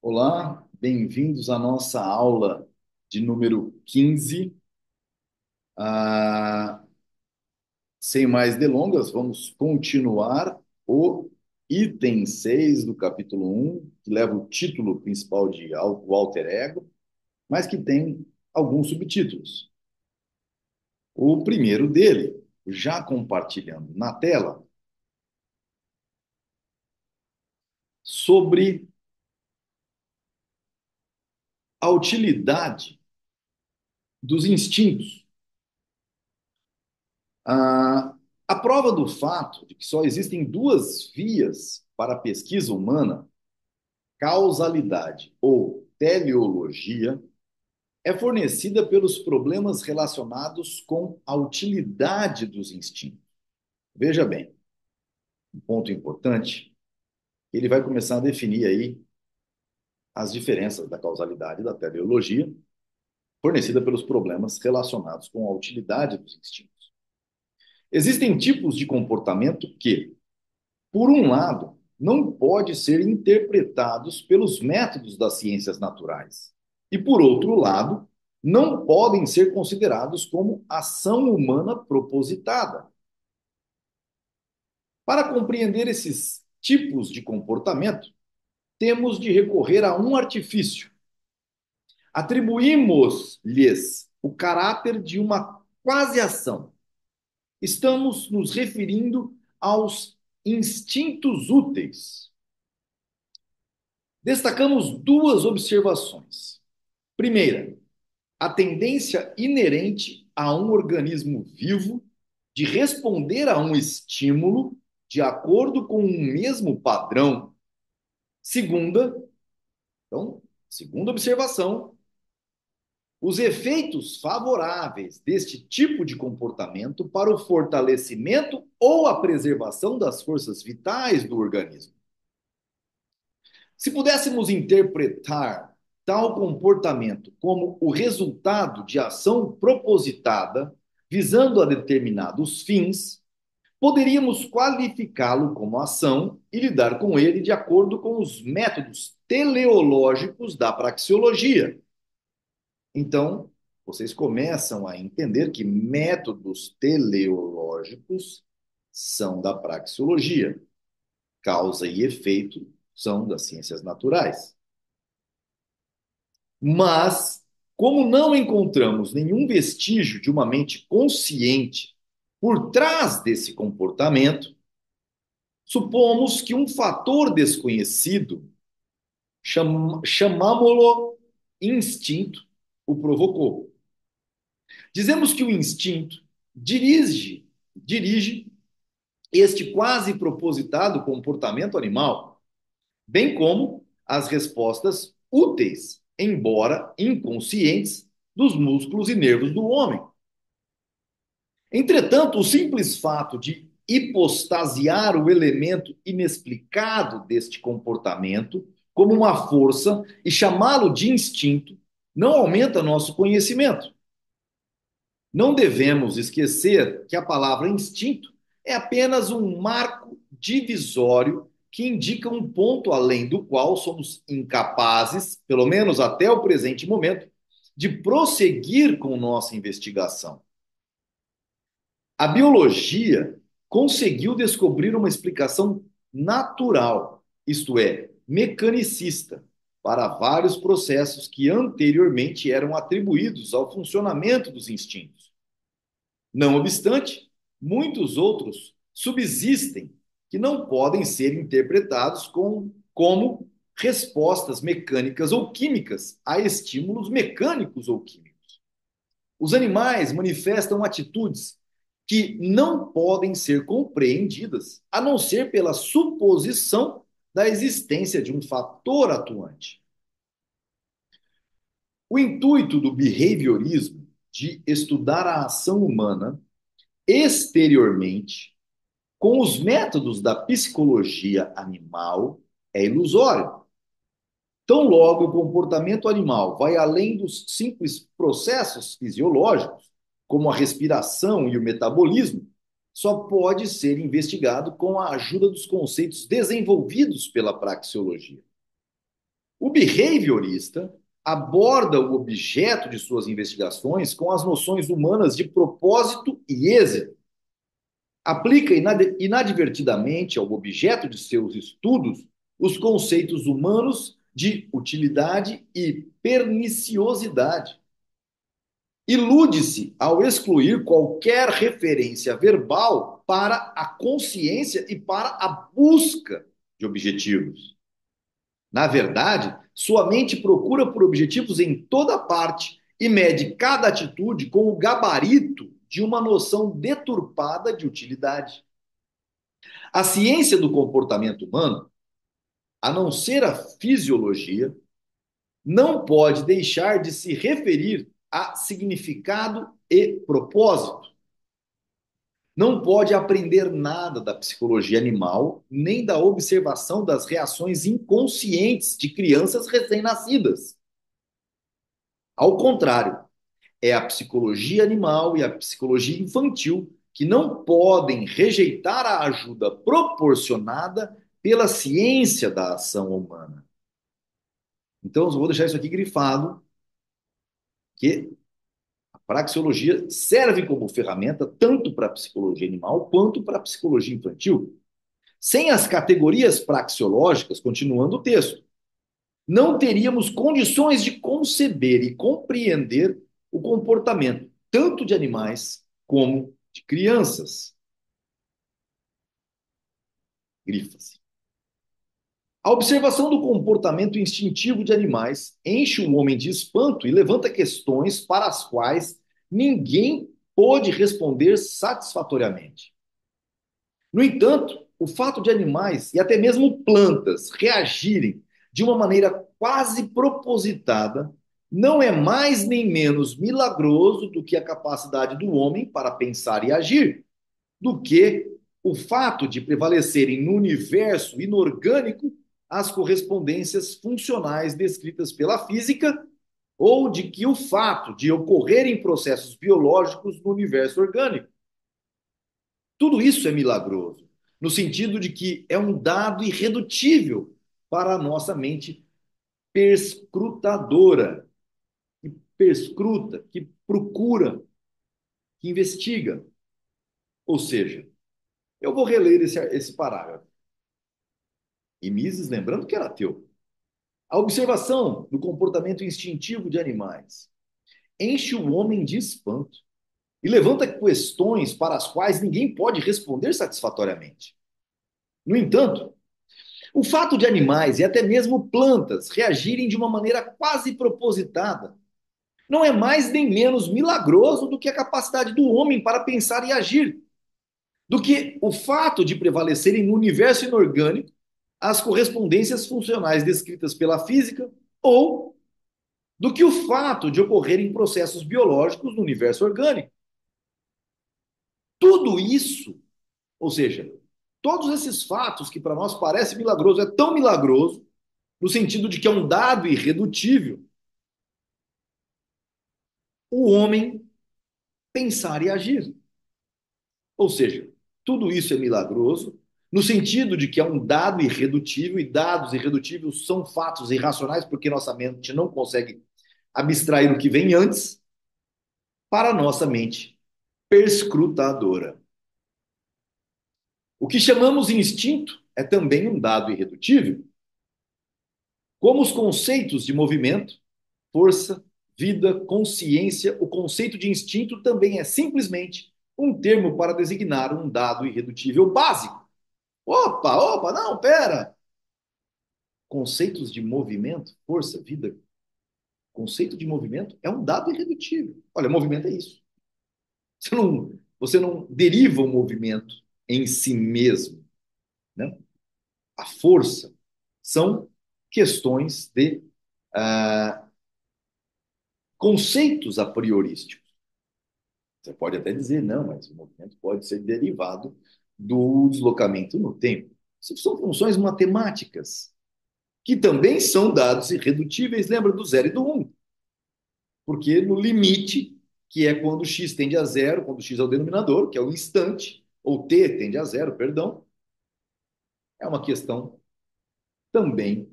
Olá, bem-vindos à nossa aula de número 15. Ah, Sem mais delongas, vamos continuar o item 6 do capítulo 1, que leva o título principal de O Alter Ego, mas que tem alguns subtítulos. O primeiro dele, já compartilhando na tela, sobre a utilidade dos instintos. Ah, a prova do fato de que só existem duas vias para a pesquisa humana, causalidade ou teleologia, é fornecida pelos problemas relacionados com a utilidade dos instintos. Veja bem, um ponto importante, ele vai começar a definir aí as diferenças da causalidade e da teleologia, fornecida pelos problemas relacionados com a utilidade dos instintos. Existem tipos de comportamento que, por um lado, não pode ser interpretados pelos métodos das ciências naturais. E, por outro lado, não podem ser considerados como ação humana propositada. Para compreender esses tipos de comportamento, temos de recorrer a um artifício. Atribuímos-lhes o caráter de uma quase ação. Estamos nos referindo aos instintos úteis. Destacamos duas observações. Primeira, a tendência inerente a um organismo vivo de responder a um estímulo de acordo com um mesmo padrão. Segunda, então, segunda observação, os efeitos favoráveis deste tipo de comportamento para o fortalecimento ou a preservação das forças vitais do organismo. Se pudéssemos interpretar tal comportamento como o resultado de ação propositada visando a determinados fins, poderíamos qualificá-lo como ação e lidar com ele de acordo com os métodos teleológicos da praxeologia. Então, vocês começam a entender que métodos teleológicos são da praxeologia, causa e efeito são das ciências naturais. Mas, como não encontramos nenhum vestígio de uma mente consciente por trás desse comportamento, supomos que um fator desconhecido, chamámo-lo instinto, o provocou. Dizemos que o instinto dirige este quase propositado comportamento animal, bem como as respostas úteis, embora inconscientes, dos músculos e nervos do homem. Entretanto, o simples fato de hipostasiar o elemento inexplicado deste comportamento como uma força e chamá-lo de instinto não aumenta nosso conhecimento. Não devemos esquecer que a palavra instinto é apenas um marco divisório que indica um ponto além do qual somos incapazes, pelo menos até o presente momento, de prosseguir com nossa investigação. A biologia conseguiu descobrir uma explicação natural, isto é, mecanicista, para vários processos que anteriormente eram atribuídos ao funcionamento dos instintos. Não obstante, muitos outros subsistem que não podem ser interpretados como respostas mecânicas ou químicas a estímulos mecânicos ou químicos. Os animais manifestam atitudes que não podem ser compreendidas a não ser pela suposição da existência de um fator atuante. O intuito do behaviorismo de estudar a ação humana exteriormente com os métodos da psicologia animal é ilusório. Tão logo o comportamento animal vai além dos simples processos fisiológicos, como a respiração e o metabolismo, só pode ser investigado com a ajuda dos conceitos desenvolvidos pela praxeologia. O behaviorista aborda o objeto de suas investigações com as noções humanas de propósito e êxito. Aplica inadvertidamente ao objeto de seus estudos os conceitos humanos de utilidade e perniciosidade. Ilude-se ao excluir qualquer referência verbal para a consciência e para a busca de objetivos. Na verdade, sua mente procura por objetivos em toda parte e mede cada atitude com o gabarito de uma noção deturpada de utilidade. A ciência do comportamento humano, a não ser a fisiologia, não pode deixar de se referir a significado e propósito. Não pode aprender nada da psicologia animal, nem da observação das reações inconscientes de crianças recém-nascidas. Ao contrário, é a psicologia animal e a psicologia infantil que não podem rejeitar a ajuda proporcionada pela ciência da ação humana. Então, eu vou deixar isso aqui grifado, que a praxeologia serve como ferramenta tanto para a psicologia animal quanto para a psicologia infantil. Sem as categorias praxeológicas, continuando o texto, não teríamos condições de conceber e compreender o comportamento tanto de animais como de crianças. Grifa-se. A observação do comportamento instintivo de animais enche o homem de espanto e levanta questões para as quais ninguém pôde responder satisfatoriamente. No entanto, o fato de animais e até mesmo plantas reagirem de uma maneira quase propositada não é mais nem menos milagroso do que a capacidade do homem para pensar e agir, do que o fato de prevalecerem no universo inorgânico as correspondências funcionais descritas pela física, ou de que o fato de ocorrerem processos biológicos no universo orgânico. Tudo isso é milagroso, no sentido de que é um dado irredutível para a nossa mente perscrutadora, que perscruta, que procura, que investiga. Ou seja, eu vou reler esse parágrafo. E Mises, lembrando que era ateu. A observação do comportamento instintivo de animais enche o homem de espanto e levanta questões para as quais ninguém pode responder satisfatoriamente. No entanto, o fato de animais e até mesmo plantas reagirem de uma maneira quase propositada não é mais nem menos milagroso do que a capacidade do homem para pensar e agir, do que o fato de prevalecerem no universo inorgânico as correspondências funcionais descritas pela física ou do que o fato de ocorrerem processos biológicos no universo orgânico. Tudo isso, ou seja, todos esses fatos que para nós parece milagroso, é tão milagroso no sentido de que é um dado irredutível, o homem pensar e agir. Ou seja, tudo isso é milagroso, no sentido de que é um dado irredutível, e dados irredutíveis são fatos irracionais, porque nossa mente não consegue abstrair o que vem antes, para a nossa mente perscrutadora. O que chamamos de instinto é também um dado irredutível, como os conceitos de movimento, força, vida, consciência, o conceito de instinto também é simplesmente um termo para designar um dado irredutível básico. Opa, opa, não, pera! Conceitos de movimento, força, vida, conceito de movimento é um dado irredutível. Olha, movimento é isso. Você não deriva o movimento em si mesmo, né? A força são questões de conceitos a priorísticos. Você pode até dizer, não, mas o movimento pode ser derivado do deslocamento no tempo. Isso são funções matemáticas, que também são dados irredutíveis, lembra do zero e do um. Porque no limite, que é quando x tende a zero, quando x é o denominador, que é o instante, ou t tende a zero, perdão, é uma questão também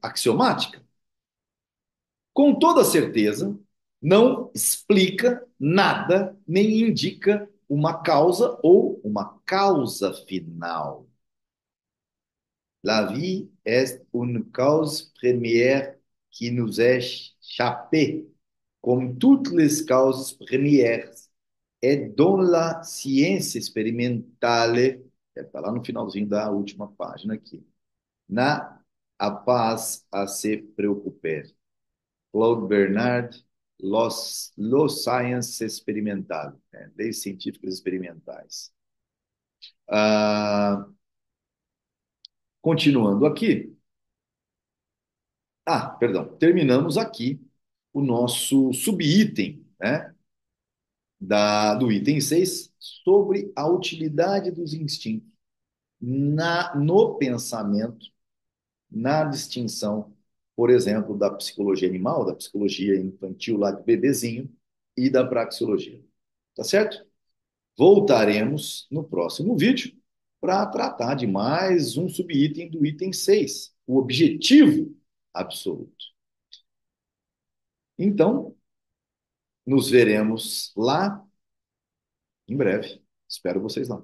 axiomática. Com toda certeza, não explica nada, nem indica uma causa ou uma causa final. La vie est une cause première qui nous est échappée, comme toutes les causes premières. Et dans la ciência experimentale, está lá no finalzinho da última página aqui, na a paz a se preocupar. Claude Bernard, Los Sciences Experimental, né? Leis científicas experimentais. Continuando aqui. Perdão. Terminamos aqui o nosso subitem, né? Do item 6 sobre a utilidade dos instintos no pensamento, na distinção, por exemplo, da psicologia animal, da psicologia infantil lá de bebezinho e da praxeologia. Tá certo? Voltaremos no próximo vídeo para tratar de mais um subitem do item 6, o objetivo absoluto. Então, nos veremos lá em breve. Espero vocês lá.